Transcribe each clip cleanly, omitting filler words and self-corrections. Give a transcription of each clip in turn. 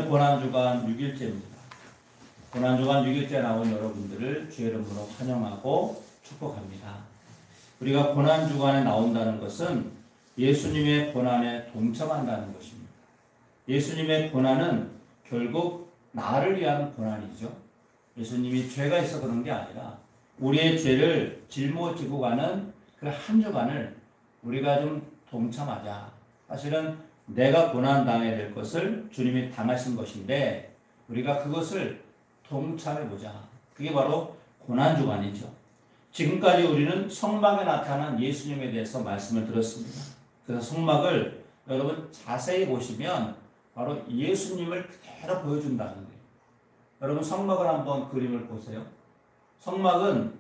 고난주간 6일째입니다. 고난주간 6일째 나온 여러분들을 주의 이름으로 환영하고 축복합니다. 우리가 고난주간에 나온다는 것은 예수님의 고난에 동참한다는 것입니다. 예수님의 고난은 결국 나를 위한 고난이죠. 예수님이 죄가 있어 그런 게 아니라 우리의 죄를 짊어지고 가는 그 한 주간을 우리가 좀 동참하자. 사실은 내가 고난당해야 될 것을 주님이 당하신 것인데 우리가 그것을 동참해보자. 그게 바로 고난주간이죠. 지금까지 우리는 성막에 나타난 예수님에 대해서 말씀을 들었습니다. 그래서 성막을 여러분 자세히 보시면 바로 예수님을 그대로 보여준다는 거예요. 여러분 성막을 한번 그림을 보세요. 성막은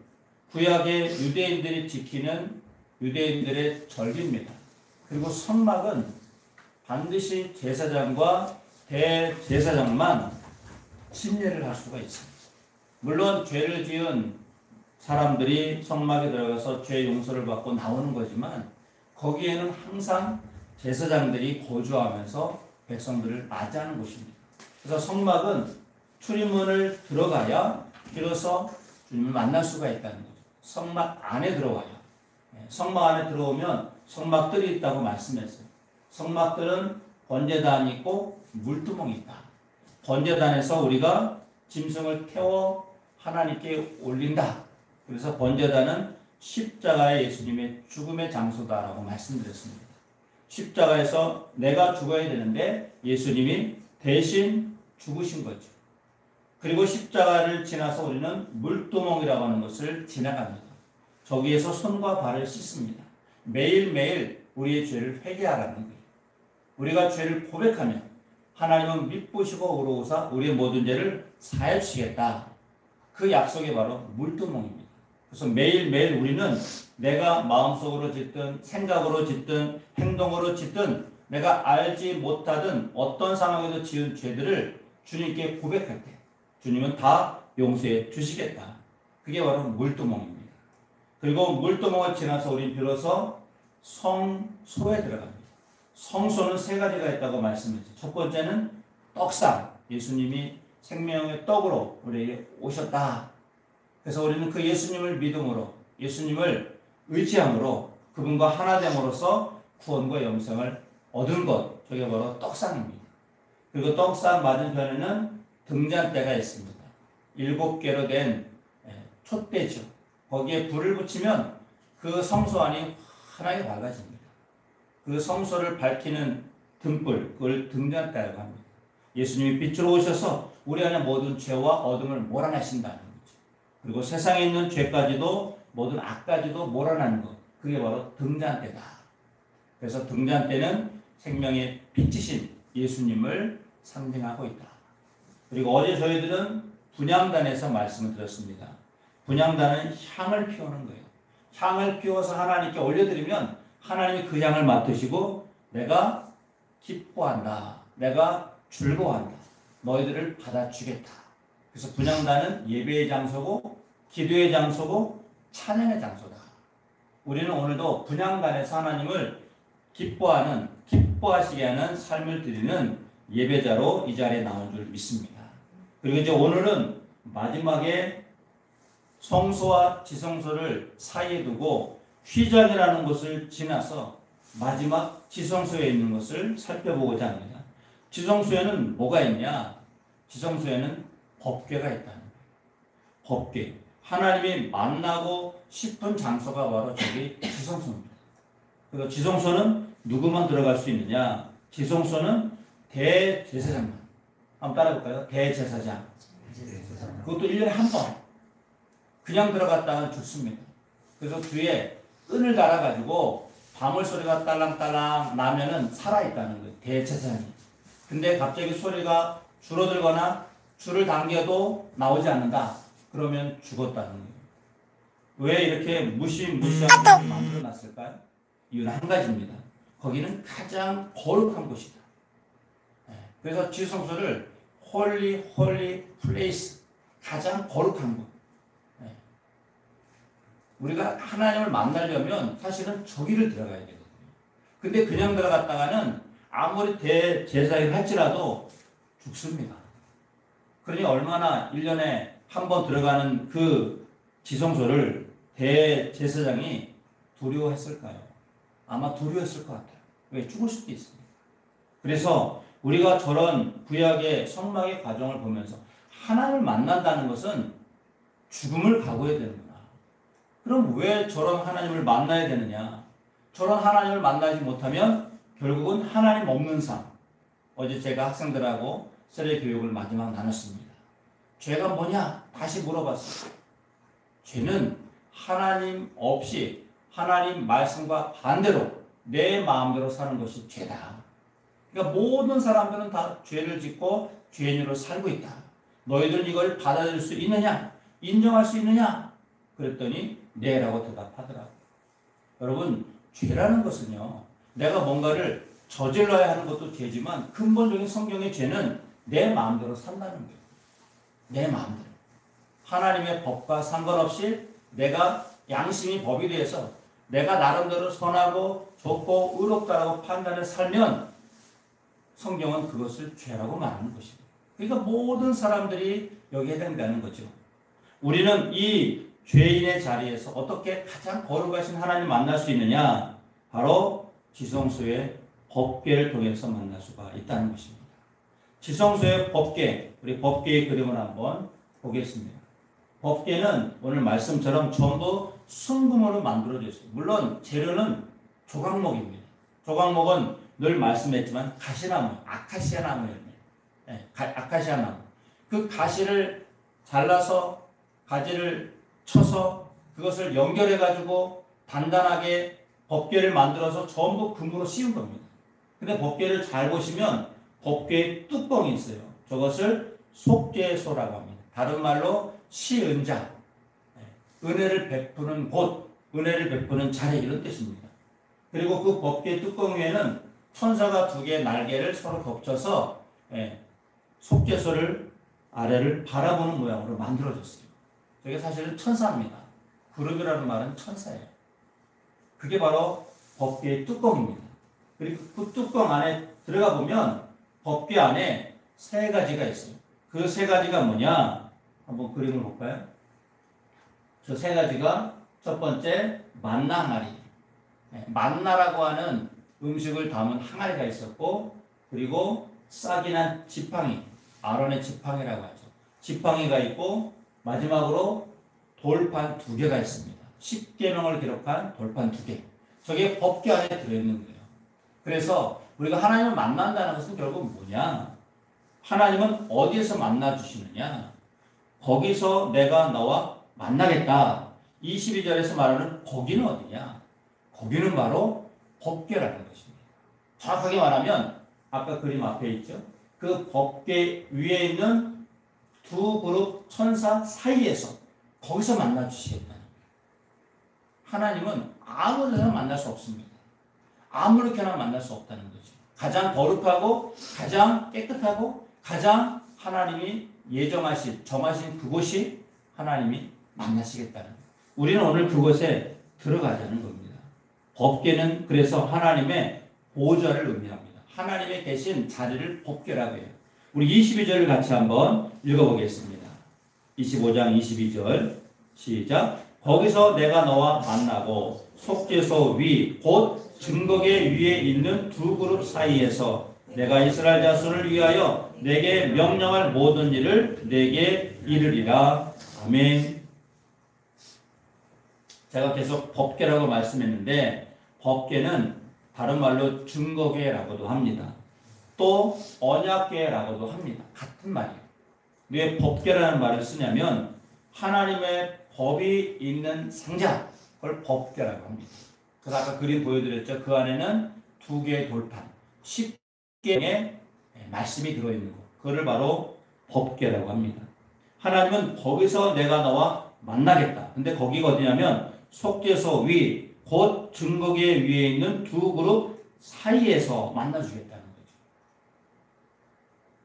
구약의 유대인들이 지키는 유대인들의 절기입니다. 그리고 성막은 반드시 제사장과 대제사장만 침례를 할 수가 있습니다. 물론 죄를 지은 사람들이 성막에 들어가서 죄 용서를 받고 나오는 거지만 거기에는 항상 제사장들이 거주하면서 백성들을 맞이하는 곳입니다. 그래서 성막은 출입문을 들어가야 비로소 주님을 만날 수가 있다는 거죠. 성막 안에 들어와요. 성막 안에 들어오면 성막들이 있다고 말씀했어요. 성막들은 번제단이 있고 물두멍이 있다. 번제단에서 우리가 짐승을 태워 하나님께 올린다. 그래서 번제단은 십자가의 예수님의 죽음의 장소다라고 말씀드렸습니다. 십자가에서 내가 죽어야 되는데 예수님이 대신 죽으신 거죠. 그리고 십자가를 지나서 우리는 물두멍이라고 하는 것을 지나갑니다. 저기에서 손과 발을 씻습니다. 매일매일 우리의 죄를 회개하라는 거예요. 우리가 죄를 고백하면 하나님은 미쁘시고 의로우사 우리의 모든 죄를 사해 주시겠다. 그 약속이 바로 물두멍입니다. 그래서 매일매일 우리는 내가 마음속으로 짓든 생각으로 짓든 행동으로 짓든 내가 알지 못하든 어떤 상황에도 지은 죄들을 주님께 고백할 때 주님은 다 용서해 주시겠다. 그게 바로 물두멍입니다. 그리고 물두멍을 지나서 우리는 비로소 성소에 들어갑니다. 성소는 세 가지가 있다고 말씀했죠. 첫 번째는 떡상. 예수님이 생명의 떡으로 우리에게 오셨다. 그래서 우리는 그 예수님을 믿음으로 예수님을 의지함으로 그분과 하나됨으로써 구원과 영생을 얻은 것. 저게 바로 떡상입니다. 그리고 떡상 맞은편에는 등잔대가 있습니다. 7개로 된 촛대죠. 거기에 불을 붙이면 그 성소 안이 환하게 밝아집니다. 그 성소를 밝히는 등불, 그걸 등잔대라고 합니다. 예수님이 빛으로 오셔서 우리 안에 모든 죄와 어둠을 몰아내신다는 거죠. 그리고 세상에 있는 죄까지도 모든 악까지도 몰아내는 것. 그게 바로 등잔대다. 그래서 등잔대는 생명의 빛이신 예수님을 상징하고 있다. 그리고 어제 저희들은 분향단에서 말씀을 드렸습니다. 분향단은 향을 피우는 거예요. 향을 피워서 하나님께 올려드리면 하나님이 그 향을 맡으시고 내가 기뻐한다. 내가 즐거워한다. 너희들을 받아주겠다. 그래서 분향단은 예배의 장소고 기도의 장소고 찬양의 장소다. 우리는 오늘도 분향단에서 하나님을 기뻐하시게 하는 삶을 드리는 예배자로 이 자리에 나온 줄 믿습니다. 그리고 이제 오늘은 마지막에 성소와 지성소를 사이에 두고 휘장이라는 것을 지나서 마지막 지성소에 있는 것을 살펴보고자 합니다. 지성소에는 뭐가 있냐? 지성소에는 법궤가 있다는 거예요. 법궤. 하나님이 만나고 싶은 장소가 바로 저기 지성소입니다. 그래서 지성소는 누구만 들어갈 수 있느냐? 지성소는 대제사장만. 한번 따라해볼까요? 대제사장. 그것도 1년에 한 번. 그냥 들어갔다가 죽습니다. 그래서 뒤에 끈을 달아가지고 방울 소리가 딸랑딸랑 나면은 살아있다는 거예요. 대제사장이. 근데 갑자기 소리가 줄어들거나 줄을 당겨도 나오지 않는다. 그러면 죽었다는 거예요. 왜 이렇게 무시무시한 것을 만들어 놨을까요? 이유는 한 가지입니다. 거기는 가장 거룩한 곳이다. 그래서 지성소를 홀리 플레이스, 가장 거룩한 곳. 우리가 하나님을 만나려면 사실은 저기를 들어가야 되거든요. 근데 그냥 들어갔다가는 아무리 대제사를 할지라도 죽습니다. 그러니 얼마나 1년에 한 번 들어가는 그 지성소를 대제사장이 두려워했을까요? 아마 두려워했을 것 같아요. 왜? 죽을 수도 있습니다. 그래서 우리가 저런 구약의 성막의 과정을 보면서 하나님을 만난다는 것은 죽음을 각오해야 되는구나. 그럼 왜 저런 하나님을 만나야 되느냐? 저런 하나님을 만나지 못하면 결국은 하나님 없는 삶. 어제 제가 학생들하고 세례 교육을 마지막 나눴습니다. 죄가 뭐냐? 다시 물어봤어요. 죄는 하나님 없이 하나님 말씀과 반대로 내 마음대로 사는 것이 죄다. 그러니까 모든 사람들은 다 죄를 짓고 죄인으로 살고 있다. 너희들은 이걸 받아들일 수 있느냐? 인정할 수 있느냐? 그랬더니 네라고 대답하더라고요. 여러분, 죄라는 것은요, 내가 뭔가를 저질러야 하는 것도 죄지만 근본적인 성경의 죄는 내 마음대로 산다는 거예요. 내 마음대로. 하나님의 법과 상관없이 내가 양심이 법이 돼서 내가 나름대로 선하고 좋고 의롭다라고 판단해 살면 성경은 그것을 죄라고 말하는 것입니다. 그러니까 모든 사람들이 여기에 해당되는 거죠. 우리는 이 죄인의 자리에서 어떻게 가장 거룩하신 하나님 만날 수 있느냐? 바로 지성소의 법궤를 통해서 만날 수가 있다는 것입니다. 지성소의 법궤, 우리 법궤의 그림을 한번 보겠습니다. 법궤는 오늘 말씀처럼 전부 순금으로 만들어져 있습니다. 물론 재료는 조각목입니다. 조각목은 늘 말씀했지만 가시나무, 아카시아 나무입니다. 네, 아카시아 나무. 그 가시를 잘라서 가지를 쳐서 그것을 연결해 가지고 단단하게 법궤를 만들어서 전부 금으로 씌운 겁니다. 근데 법궤를 잘 보시면 법궤에 뚜껑이 있어요. 저것을 속죄소라고 합니다. 다른 말로 시은자, 은혜를 베푸는 곳, 은혜를 베푸는 자리 이런 뜻입니다. 그리고 그 법궤 뚜껑 위에는 천사가 두 개의 날개를 서로 겹쳐서 속죄소를 아래를 바라보는 모양으로 만들어졌어요. 저게 사실은 천사입니다. 그룹이라는 말은 천사예요. 그게 바로 법궤의 뚜껑입니다. 그리고 그 뚜껑 안에 들어가 보면 법궤 안에 세 가지가 있어요. 그 세 가지가 뭐냐? 한번 그림을 볼까요? 저 세 가지가 첫 번째 만나 항아리. 만나라고 하는 음식을 담은 항아리가 있었고, 그리고 싹이 난 지팡이, 아론의 지팡이라고 하죠. 지팡이가 있고 마지막으로 돌판 2개가 있습니다. 10계명을 기록한 돌판 2개. 저게 법궤 안에 들어있는 거예요. 그래서 우리가 하나님을 만난다는 것은 결국 뭐냐? 하나님은 어디에서 만나 주시느냐? 거기서 내가 너와 만나겠다. 22절에서 말하는 거기는 어디냐? 거기는 바로 법궤라는 것입니다. 정확하게 말하면 아까 그림 앞에 있죠? 그 법궤 위에 있는 두 그룹 천사 사이에서 거기서 만나 주시겠다는 거예요. 하나님은 아무 데나 만날 수 없습니다. 아무렇게나 만날 수 없다는 거죠. 가장 거룩하고 가장 깨끗하고 가장 하나님이 예정하신 정하신 그곳이 하나님이 만나시겠다는 거예요. 우리는 오늘 그곳에 들어가자는 겁니다. 법궤는 그래서 하나님의 보좌를 의미합니다. 하나님의 계신 자리를 법궤라고 해요. 우리 22절을 같이 한번 읽어보겠습니다. 25장 22절 시작. 거기서 내가 너와 만나고 속죄소 위 곧 증거궤 위에 있는 두 그룹 사이에서 내가 이스라엘 자손을 위하여 내게 명령할 모든 일을 내게 이르리라. 아멘. 제가 계속 법궤라고 말씀했는데 법궤는 다른 말로 증거궤라고도 합니다. 또 언약궤라고도 합니다. 같은 말이에요. 왜 법궤라는 말을 쓰냐면 하나님의 법이 있는 상자, 그걸 법궤라고 합니다. 그래서 아까 그림 보여드렸죠. 그 안에는 2개의 돌판, 10개의 말씀이 들어있는 것, 그거를 바로 법궤라고 합니다. 하나님은 거기서 내가 너와 만나겠다. 근데 거기가 어디냐면 속죄소 위, 곧 증거궤 위에 있는 두 그룹 사이에서 만나주겠다는 거죠.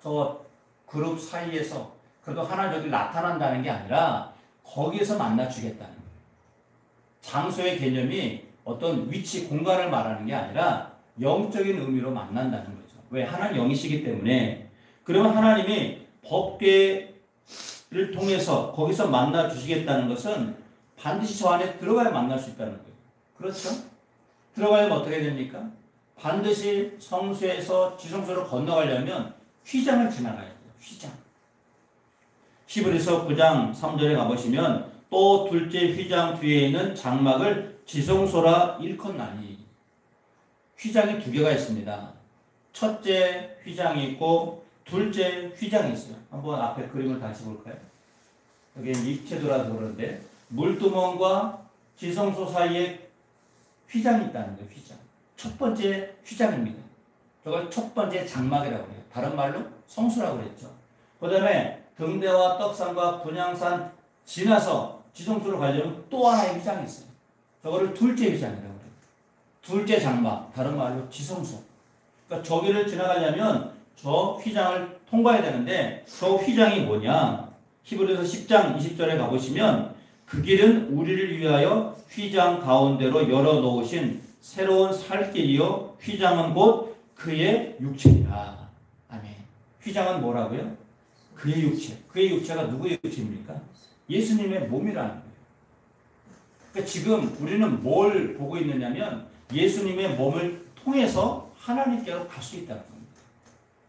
저 그룹 사이에서 그래도 하나 저기 나타난다는 게 아니라 거기에서 만나주겠다는 거예요. 장소의 개념이 어떤 위치, 공간을 말하는 게 아니라 영적인 의미로 만난다는 거죠. 왜? 하나님 영이시기 때문에 그러면 하나님이 법궤를 통해서 거기서 만나 주시겠다는 것은 반드시 저 안에 들어가야 만날 수 있다는 거예요. 그렇죠? 들어가면 어떻게 됩니까? 반드시 성소에서 지성소로 건너가려면 휘장을 지나가야 돼요. 휘장. 히브리서 9장 3절에 가보시면 또 둘째 휘장 뒤에 있는 장막을 지성소라 일컫나니. 휘장이 두 개가 있습니다. 첫째 휘장이 있고 둘째 휘장이 있어요. 한번 앞에 그림을 다시 볼까요? 여기 입체도라서 그러는데 물두멍과 지성소 사이에 휘장이 있다는 거예요. 휘장. 첫 번째 휘장입니다. 저걸 첫 번째 장막이라고 해요. 다른 말로 성수라고 그랬죠. 그 다음에 등대와 떡산과 분향산 지나서 지성소로 가려면 또 하나의 휘장이 있어요. 저거를 둘째 휘장이라고 해요. 둘째 장막, 다른 말로 지성소. 그러니까 저기를 지나가려면 저 휘장을 통과해야 되는데 저 휘장이 뭐냐? 히브리서 10장 20절에 가보시면 그 길은 우리를 위하여 휘장 가운데로 열어놓으신 새로운 살길이요 휘장은 곧 그의 육체이라. 아멘. 휘장은 뭐라고요? 그의 육체. 그의 육체가 누구의 육체입니까? 예수님의 몸이라는 거예요. 그러니까 지금 우리는 뭘 보고 있느냐면 예수님의 몸을 통해서 하나님께로 갈 수 있다는 겁니다.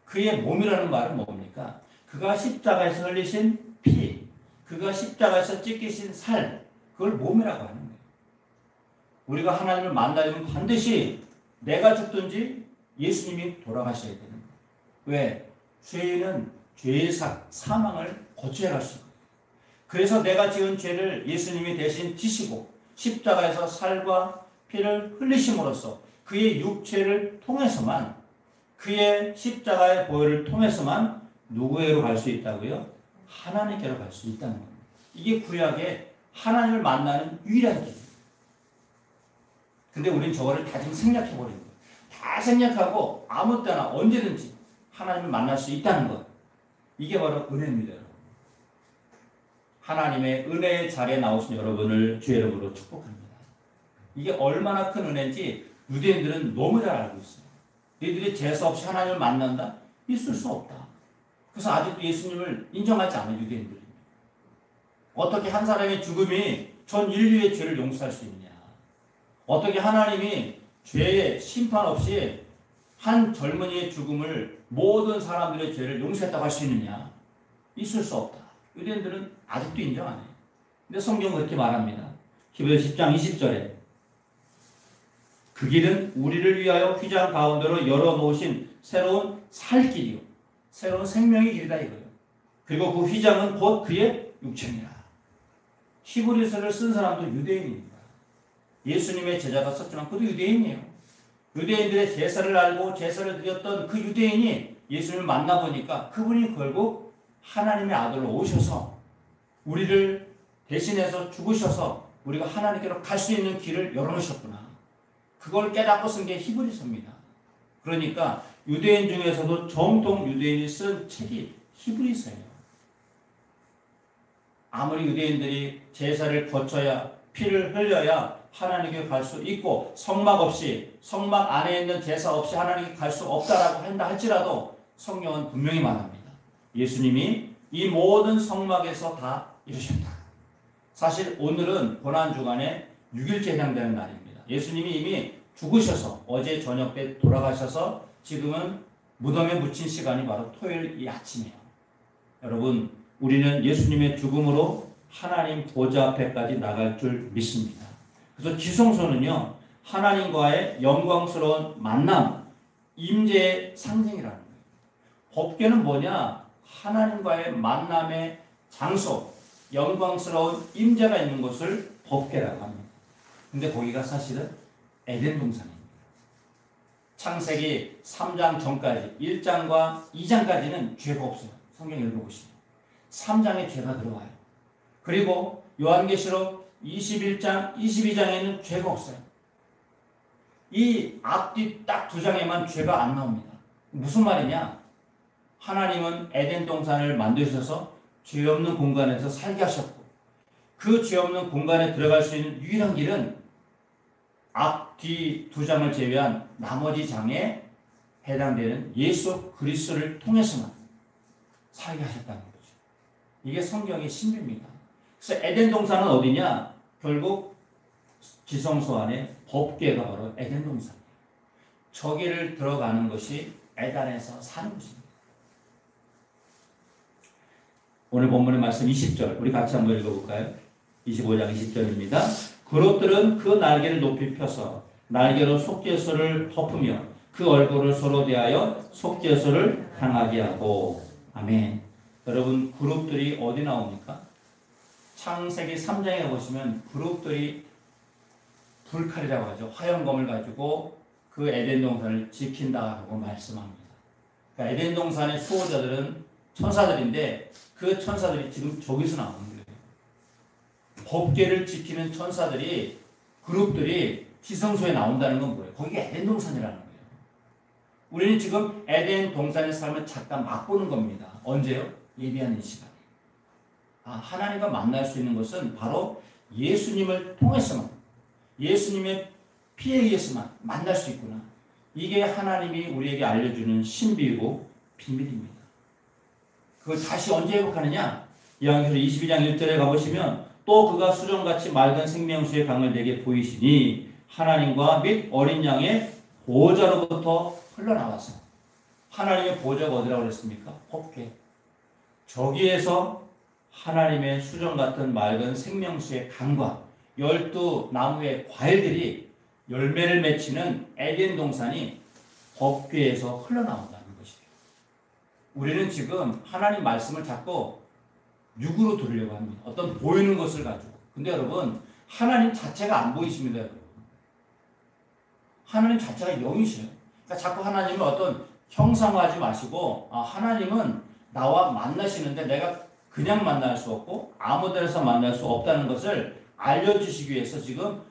그의 몸이라는 말은 뭡니까? 그가 십자가에서 흘리신 피, 그가 십자가에서 찢기신 살, 그걸 몸이라고 하는 거예요. 우리가 하나님을 만나려면 반드시 내가 죽든지 예수님이 돌아가셔야 되는 거예요. 왜? 죄인은 죄의 사망을 거쳐야 갈 수 있어요. 그래서 내가 지은 죄를 예수님이 대신 지시고 십자가에서 살과 피를 흘리심으로써 그의 육체를 통해서만, 그의 십자가의 보혈을 통해서만 누구에게로 갈 수 있다고요? 하나님께로 갈 수 있다는 겁니다. 이게 구약의 하나님을 만나는 유일한 길이에요. 근데 우린 저거를 다 지금 생략해버린 거예요. 다 생략하고 아무 때나 언제든지 하나님을 만날 수 있다는 것. 이게 바로 은혜입니다, 여러분. 하나님의 은혜의 자리에 나오신 여러분을 주의 이름으로 축복합니다. 이게 얼마나 큰 은혜인지 유대인들은 너무 잘 알고 있어요. 너희들이 제사 없이 하나님을 만난다? 있을 수 없다. 그래서 아직도 예수님을 인정하지 않은 유대인들입니다. 어떻게 한 사람의 죽음이 전 인류의 죄를 용서할 수 있느냐? 어떻게 하나님이 죄의 심판 없이 한 젊은이의 죽음을 모든 사람들의 죄를 용서했다고 할 수 있느냐? 있을 수 없다. 유대인들은 아직도 인정 안 해요. 근데 성경은 그렇게 말합니다. 히브리서 10장 20절에 그 길은 우리를 위하여 휘장 가운데로 열어놓으신 새로운 살 길이요, 새로운 생명의 길이다 이거예요. 그리고 그 휘장은 곧 그의 육체니라. 히브리서를 쓴 사람도 유대인입니다. 예수님의 제자가 썼지만 그도 유대인이에요. 유대인들의 제사를 알고 제사를 드렸던 그 유대인이 예수님을 만나보니까 그분이 결국 하나님의 아들로 오셔서 우리를 대신해서 죽으셔서 우리가 하나님께로 갈 수 있는 길을 열어놓으셨구나. 그걸 깨닫고 쓴 게 히브리서입니다. 그러니까 유대인 중에서도 정통 유대인이 쓴 책이 히브리서예요. 아무리 유대인들이 제사를 거쳐야 피를 흘려야 하나님께 갈 수 있고 성막 없이, 성막 안에 있는 제사 없이 하나님께 갈 수 없다라고 한다 할지라도 성경은 분명히 말합니다. 예수님이 이 모든 성막에서 다 이루셨다. 사실 오늘은 고난주간에 6일째 해당되는 날입니다. 예수님이 이미 죽으셔서 어제 저녁 때 돌아가셔서 지금은 무덤에 묻힌 시간이 바로 토요일 이 아침이에요. 여러분, 우리는 예수님의 죽음으로 하나님 보좌 앞에까지 나갈 줄 믿습니다. 그래서 지성소는요, 하나님과의 영광스러운 만남, 임재의 상징이라는 거예요. 법궤는 뭐냐? 하나님과의 만남의 장소, 영광스러운 임재가 있는 곳을 법궤라고 합니다. 근데 거기가 사실은 에덴 동산입니다. 창세기 3장 전까지 1장과 2장까지는 죄가 없어요. 성경 읽어보시면 3장에 죄가 들어와요. 그리고 요한계시록 21장, 22장에는 죄가 없어요. 이 앞뒤 딱 2장에만 죄가 안 나옵니다. 무슨 말이냐? 하나님은 에덴 동산을 만드셔서 죄 없는 공간에서 살게 하셨고 그 죄 없는 공간에 들어갈 수 있는 유일한 길은 앞, 뒤 2장을 제외한 나머지 장에 해당되는 예수 그리스도를 통해서만, 살게 하셨다는 거죠. 이게 성경의 신비입니다. 그래서 에덴 동산은 어디냐? 결국 지성소 안에 법궤가 바로 에덴 동산이에요. 저기를 들어가는 것이 에덴에서 사는 것입니다. 오늘 본문의 말씀 20절 우리 같이 한번 읽어볼까요? 25장 20절입니다. 그룹들은 그 날개를 높이 펴서 날개로 속죄소를 덮으며 그 얼굴을 서로 대하여 속죄소를 향하게 하고. 아멘. 여러분, 그룹들이 어디 나옵니까? 창세기 3장에 보시면 그룹들이 불칼이라고 하죠. 화염검을 가지고 그 에덴 동산을 지킨다라고 말씀합니다. 그러니까 에덴 동산의 수호자들은 천사들인데 그 천사들이 지금 저기서 나오는 거예요. 법궤를 지키는 천사들이 그룹들이 지성소에 나온다는 건 뭐예요? 거기가 에덴 동산이라는 거예요. 우리는 지금 에덴 동산의 삶을 잠깐 맛보는 겁니다. 언제요? 예비하는 시간. 하나님과 만날 수 있는 것은 바로 예수님을 통해서만, 예수님의 피에 의해서만 만날 수 있구나. 이게 하나님이 우리에게 알려주는 신비이고 비밀입니다. 그걸 다시 언제 회복하느냐? 요한계시록 22장 1절에 가보시면 또 그가 수정같이 맑은 생명수의 강을 내게 보이시니 하나님과 및 어린 양의 보호자로부터 흘러나와서. 하나님의 보호자가 어디라고 그랬습니까? 법궤. 저기에서 하나님의 수정 같은 맑은 생명수의 강과 12나무의 과일들이 열매를 맺히는 에덴 동산이 법궤에서 흘러나온다는 것이에요. 우리는 지금 하나님 말씀을 자꾸 육으로 들으려고 합니다. 어떤 보이는 것을 가지고. 근데 여러분, 하나님 자체가 안 보이십니다, 여러분. 하나님 자체가 영이셔요. 그러니까 자꾸 하나님을 어떤 형상화하지 마시고, 하나님은 나와 만나시는데 내가 그냥 만날 수 없고 아무 데서 만날 수 없다는 것을 알려주시기 위해서 지금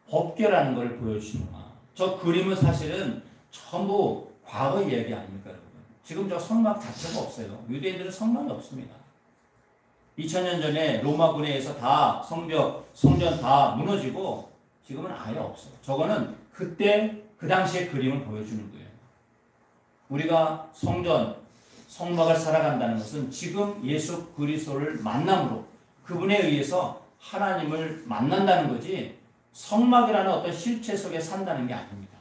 법궤라는 것을 보여주시는구나. 저 그림은 사실은 전부 과거 이야기 아닙니까, 여러분? 지금 저 성막 자체가 없어요. 유대인들은 성막이 없습니다. 2000년 전에 로마군에 의해서 다 성벽, 성전 다 무너지고 지금은 아예 없어요. 저거는 그때 그 당시의 그림을 보여주는 거예요. 우리가 성전, 성막을 살아간다는 것은 지금 예수 그리스도를 만남으로 그분에 의해서 하나님을 만난다는 거지 성막이라는 어떤 실체 속에 산다는 게 아닙니다.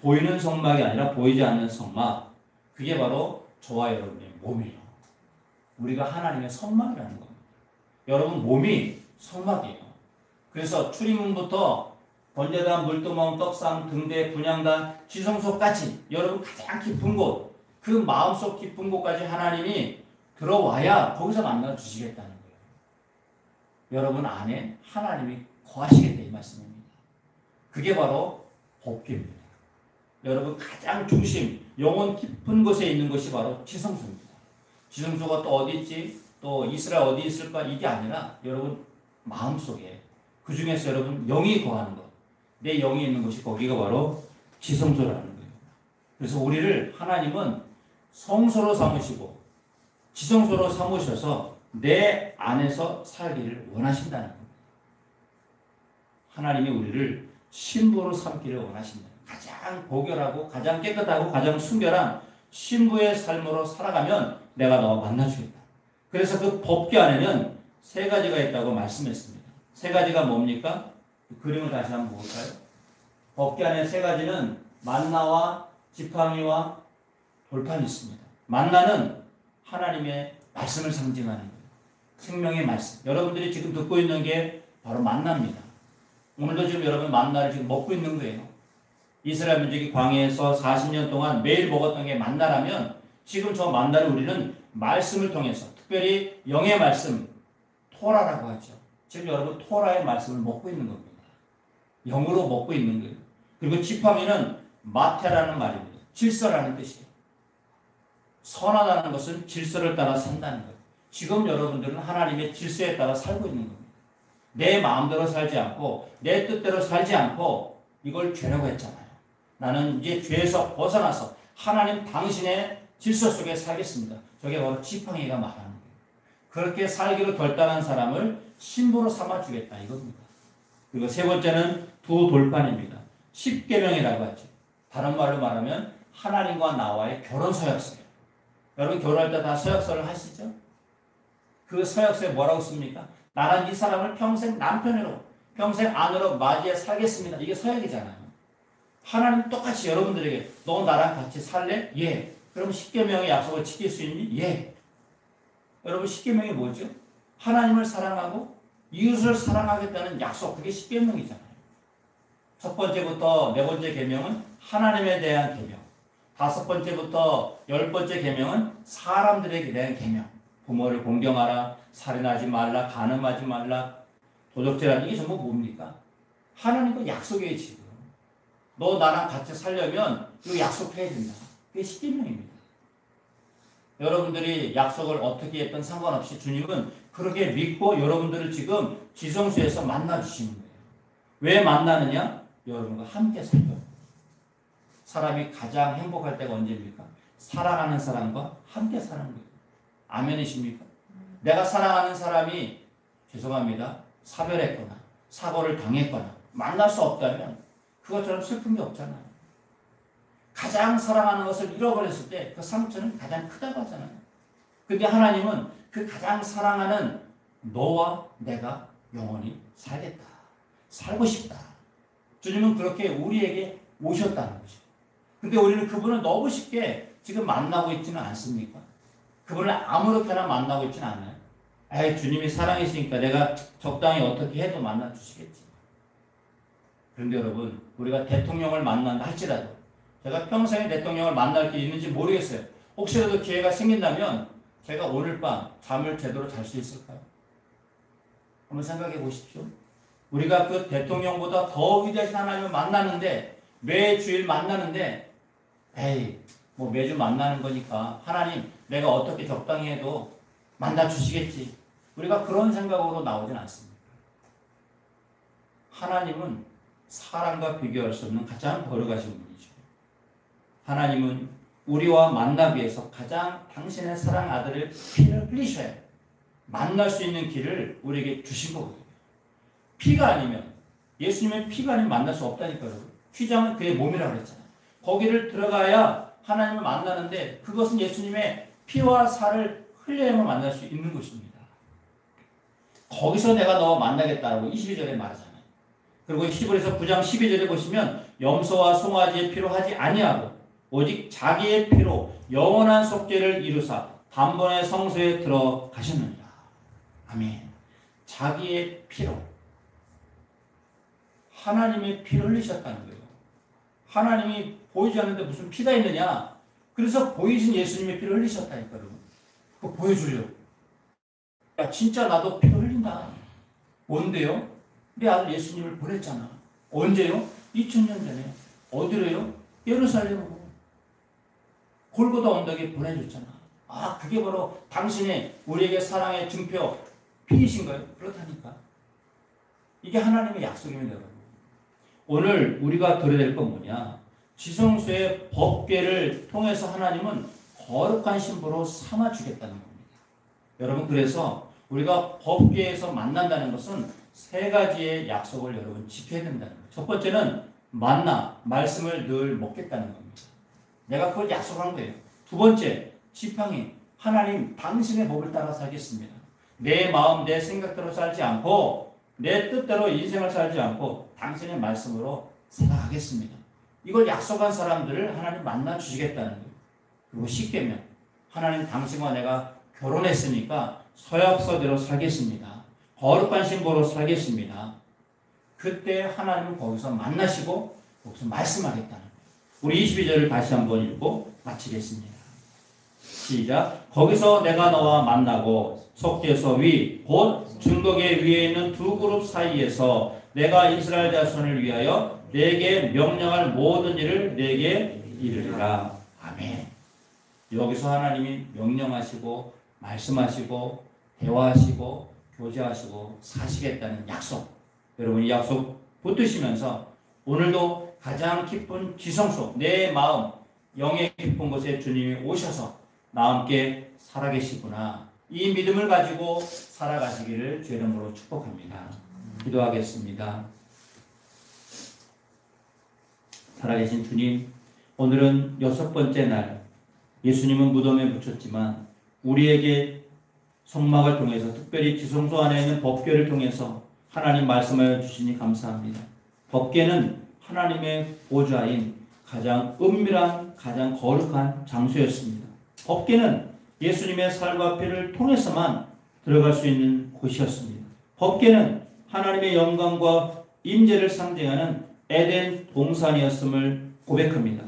보이는 성막이 아니라 보이지 않는 성막, 그게 바로 저와 여러분의 몸이에요. 우리가 하나님의 성막이라는 겁니다. 여러분 몸이 성막이에요. 그래서 출입문부터 번제단, 물두멍, 떡상, 등대, 분향단, 지성소까지 여러분 가장 깊은 곳, 그 마음속 깊은 곳까지 하나님이 들어와야 거기서 만나주시겠다는 거예요. 여러분 안에 하나님이 거하시겠다 이 말씀입니다. 그게 바로 법궤입니다. 여러분 가장 중심, 영혼 깊은 곳에 있는 것이 바로 지성소입니다. 지성소가 또 어디 있지? 또 이스라엘 어디 있을까? 이게 아니라 여러분 마음속에, 그 중에서 여러분 영이 거하는 것, 내 영이 있는 곳이 거기가 바로 지성소라는 거예요. 그래서 우리를 하나님은 성소로 삼으시고 지성소로 삼으셔서 내 안에서 살기를 원하신다는 겁니다. 하나님이 우리를 신부로 삼기를 원하신다. 가장 고결하고 가장 깨끗하고 가장 순결한 신부의 삶으로 살아가면 내가 너와 만나주겠다. 그래서 그 법궤 안에는 세 가지가 있다고 말씀했습니다. 세 가지가 뭡니까? 그림을 다시 한번 볼까요? 법궤 안에 세 가지는 만나와 지팡이와 돌판이 있습니다. 만나는 하나님의 말씀을 상징하는 거예요. 생명의 말씀. 여러분들이 지금 듣고 있는 게 바로 만나입니다. 오늘도 지금 여러분 만나를 지금 먹고 있는 거예요. 이스라엘 민족이 광야에서 40년 동안 매일 먹었던 게 만나라면 지금 저 만나를 우리는 말씀을 통해서, 특별히 영의 말씀, 토라라고 하죠. 지금 여러분 토라의 말씀을 먹고 있는 겁니다. 영으로 먹고 있는 거예요. 그리고 지팡이는 마테라는 말입니다. 질서라는 뜻이에요. 선하다는 것은 질서를 따라 산다는 거예요. 지금 여러분들은 하나님의 질서에 따라 살고 있는 겁니다. 내 마음대로 살지 않고 내 뜻대로 살지 않고 이걸 죄라고 했잖아요. 나는 이제 죄에서 벗어나서 하나님 당신의 질서 속에 살겠습니다. 저게 바로 지팡이가 말하는 거예요. 그렇게 살기로 결단한 사람을 신부로 삼아주겠다 이겁니다. 그리고 세 번째는 두 돌판입니다. 십계명이라고 하죠. 다른 말로 말하면 하나님과 나와의 결혼 서약서예요. 여러분 결혼할 때 다 서약서를 하시죠? 그 서약서에 뭐라고 씁니까? 나는 이 사람을 평생 남편으로, 평생 아내로 맞이해 살겠습니다. 이게 서약이잖아요. 하나님 똑같이 여러분들에게 너 나랑 같이 살래? 예. 그럼 십계명의 약속을 지킬 수 있니? 예. 여러분 십계명이 뭐죠? 하나님을 사랑하고 이웃을 사랑하겠다는 약속. 그게 십계명이잖아요. 첫 번째부터 네 번째 계명은 하나님에 대한 계명. 다섯 번째부터 열 번째 계명은 사람들에게 대한 계명. 부모를 공경하라, 살인하지 말라, 간음하지 말라, 도적질하라. 이게 전부 뭡니까? 하나님과 약속이에요 지금. 너 나랑 같이 살려면 이거 약속해야 된다. 그게 십계명입니다. 여러분들이 약속을 어떻게 했든 상관없이 주님은 그렇게 믿고 여러분들을 지금 지성소에서 만나주시는 거예요. 왜 만나느냐? 여러분과 함께 살고. 사람이 가장 행복할 때가 언제입니까? 사랑하는 사람과 함께 사는 거예요. 아멘이십니까? 내가 사랑하는 사람이 죄송합니다. 사별했거나 사고를 당했거나 만날 수 없다면 그것처럼 슬픈 게 없잖아요. 가장 사랑하는 것을 잃어버렸을 때 그 상처는 가장 크다고 하잖아요. 근데 하나님은 그 가장 사랑하는 너와 내가 영원히 살겠다. 살고 싶다. 주님은 그렇게 우리에게 오셨다는 거죠. 근데 우리는 그분을 너무 쉽게 지금 만나고 있지는 않습니까? 그분을 아무렇게나 만나고 있지는 않아요. 에이, 주님이 사랑이시니까 내가 적당히 어떻게 해도 만나 주시겠지. 그런데 여러분, 우리가 대통령을 만난다 할지라도 제가 평생에 대통령을 만날 게 있는지 모르겠어요. 혹시라도 기회가 생긴다면 제가 오늘 밤 잠을 제대로 잘 수 있을까요? 한번 생각해 보십시오. 우리가 그 대통령보다 더 위대하신 하나님을 만나는데 매 주일 만나는데 에이 뭐 매주 만나는 거니까 하나님 내가 어떻게 적당히 해도 만나 주시겠지. 우리가 그런 생각으로 나오진 않습니다. 하나님은 사람과 비교할 수 없는 가장 거룩하신 분이죠. 하나님은 우리와 만나기 위해서 가장 당신의 사랑 아들을 피를 흘리셔야 만날 수 있는 길을 우리에게 주신 거거든요. 피가 아니면 예수님의 피가 아니면 만날 수 없다니까요. 휘장은 그의 몸이라고 그랬잖아요. 거기를 들어가야 하나님을 만나는데 그것은 예수님의 피와 살을 흘려야만 만날 수 있는 것입니다. 거기서 내가 너 만나겠다라고 22절에 말하잖아요. 그리고 히브리서 9장 12절에 보시면 염소와 송아지의 피로 하지 아니하고 오직 자기의 피로 영원한 속죄를 이루사 단번에 성소에 들어가셨느니라. 아멘. 자기의 피로 하나님의 피를 흘리셨다는 거예요. 하나님이 보이지 않는데 무슨 피가 있느냐? 그래서 보이신 예수님의 피를 흘리셨다니까요. 그거 보여주려고. 야, 진짜 나도 피를 흘린다. 뭔데요? 내 아들 예수님을 보냈잖아. 언제요? 2000년 전에. 어디로요? 예루살렘으로. 골고다 언덕에 보내줬잖아. 아, 그게 바로 당신의 우리에게 사랑의 증표 피이신 거예요. 그렇다니까. 이게 하나님의 약속입니다, 여러분. 오늘 우리가 들어야 될 건 뭐냐? 지성소의 법궤를 통해서 하나님은 거룩한 신부로 삼아주겠다는 겁니다. 여러분, 그래서 우리가 법궤에서 만난다는 것은 세 가지의 약속을 여러분 지켜야 된다는 거예요. 첫 번째는 만나, 말씀을 늘 먹겠다는 겁니다. 내가 그걸 약속한 거예요. 두 번째, 지팡이, 하나님 당신의 법을 따라 살겠습니다. 내 마음, 내 생각대로 살지 않고 내 뜻대로 인생을 살지 않고 당신의 말씀으로 살아가겠습니다. 이걸 약속한 사람들을 하나님 만나 주시겠다는 거예요. 그리고 십계명, 하나님 당신과 내가 결혼했으니까 서약서대로 살겠습니다. 거룩한 신부로 살겠습니다. 그때 하나님은 거기서 만나시고 거기서 말씀하겠다는 거예요. 우리 22절을 다시 한번 읽고 마치겠습니다. 시작. 거기서 내가 너와 만나고 속죄소 위 곧 증거계 위에 있는 두 그룹 사이에서 내가 이스라엘 자손을 위하여 내게 명령할 모든 일을 내게 이르리라. 아멘. 여기서 하나님이 명령하시고 말씀하시고 대화하시고 교제하시고 사시겠다는 약속. 여러분 이 약속 붙드시면서 오늘도 가장 깊은 지성소 내 마음 영의 깊은 곳에 주님이 오셔서 나와 함께 살아계시구나. 이 믿음을 가지고 살아가시기를 주의 이름으로 축복합니다. 기도하겠습니다. 살아계신 주님, 오늘은 6번째 날 예수님은 무덤에 묻혔지만 우리에게 성막을 통해서, 특별히 지성소 안에 있는 법궤를 통해서 하나님 말씀하여 주시니 감사합니다. 법궤는 하나님의 보좌인 가장 은밀한, 가장 거룩한 장소였습니다. 법궤는 예수님의 살과 피를 통해서만 들어갈 수 있는 곳이었습니다. 법궤는 하나님의 영광과 임재를 상징하는 에덴 동산이었음을 고백합니다.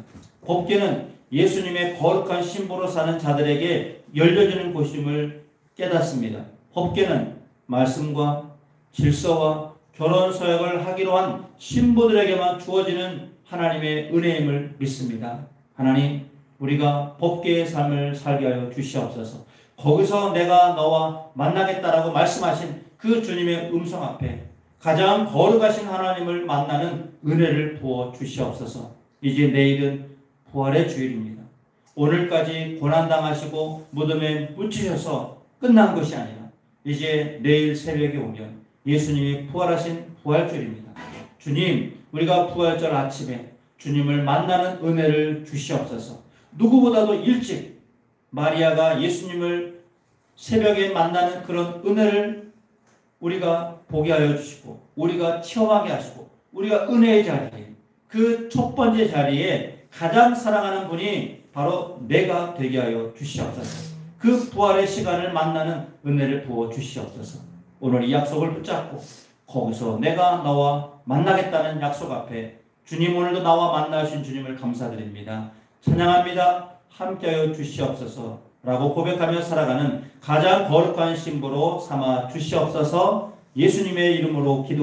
법궤는 예수님의 거룩한 신부로 사는 자들에게 열려주는 곳임을 깨닫습니다. 법궤는 말씀과 질서와 결혼 서약을 하기로 한 신부들에게만 주어지는 하나님의 은혜임을 믿습니다. 하나님, 우리가 법궤의 삶을 살게 하여 주시옵소서. 거기서 내가 너와 만나겠다라고 말씀하신 그 주님의 음성 앞에 가장 거룩하신 하나님을 만나는 은혜를 부어 주시옵소서. 이제 내일은 부활의 주일입니다. 오늘까지 고난당하시고 무덤에 묻히셔서 끝난 것이 아니라 이제 내일 새벽에 오면 예수님이 부활하신 부활주일입니다. 주님, 우리가 부활절 아침에 주님을 만나는 은혜를 주시옵소서. 누구보다도 일찍 마리아가 예수님을 새벽에 만나는 그런 은혜를 우리가 보게 하여 주시고 우리가 체험하게 하시고 우리가 은혜의 자리에, 그 첫 번째 자리에 가장 사랑하는 분이 바로 내가 되게 하여 주시옵소서. 그 부활의 시간을 만나는 은혜를 부어 주시옵소서. 오늘 이 약속을 붙잡고 거기서 내가 너와 만나겠다는 약속 앞에 주님, 오늘도 나와 만나신 주님을 감사드립니다. 찬양합니다. 함께하여 주시옵소서 라고 고백하며 살아가는 가장 거룩한 신부로 삼아 주시옵소서. 예수님의 이름으로 기도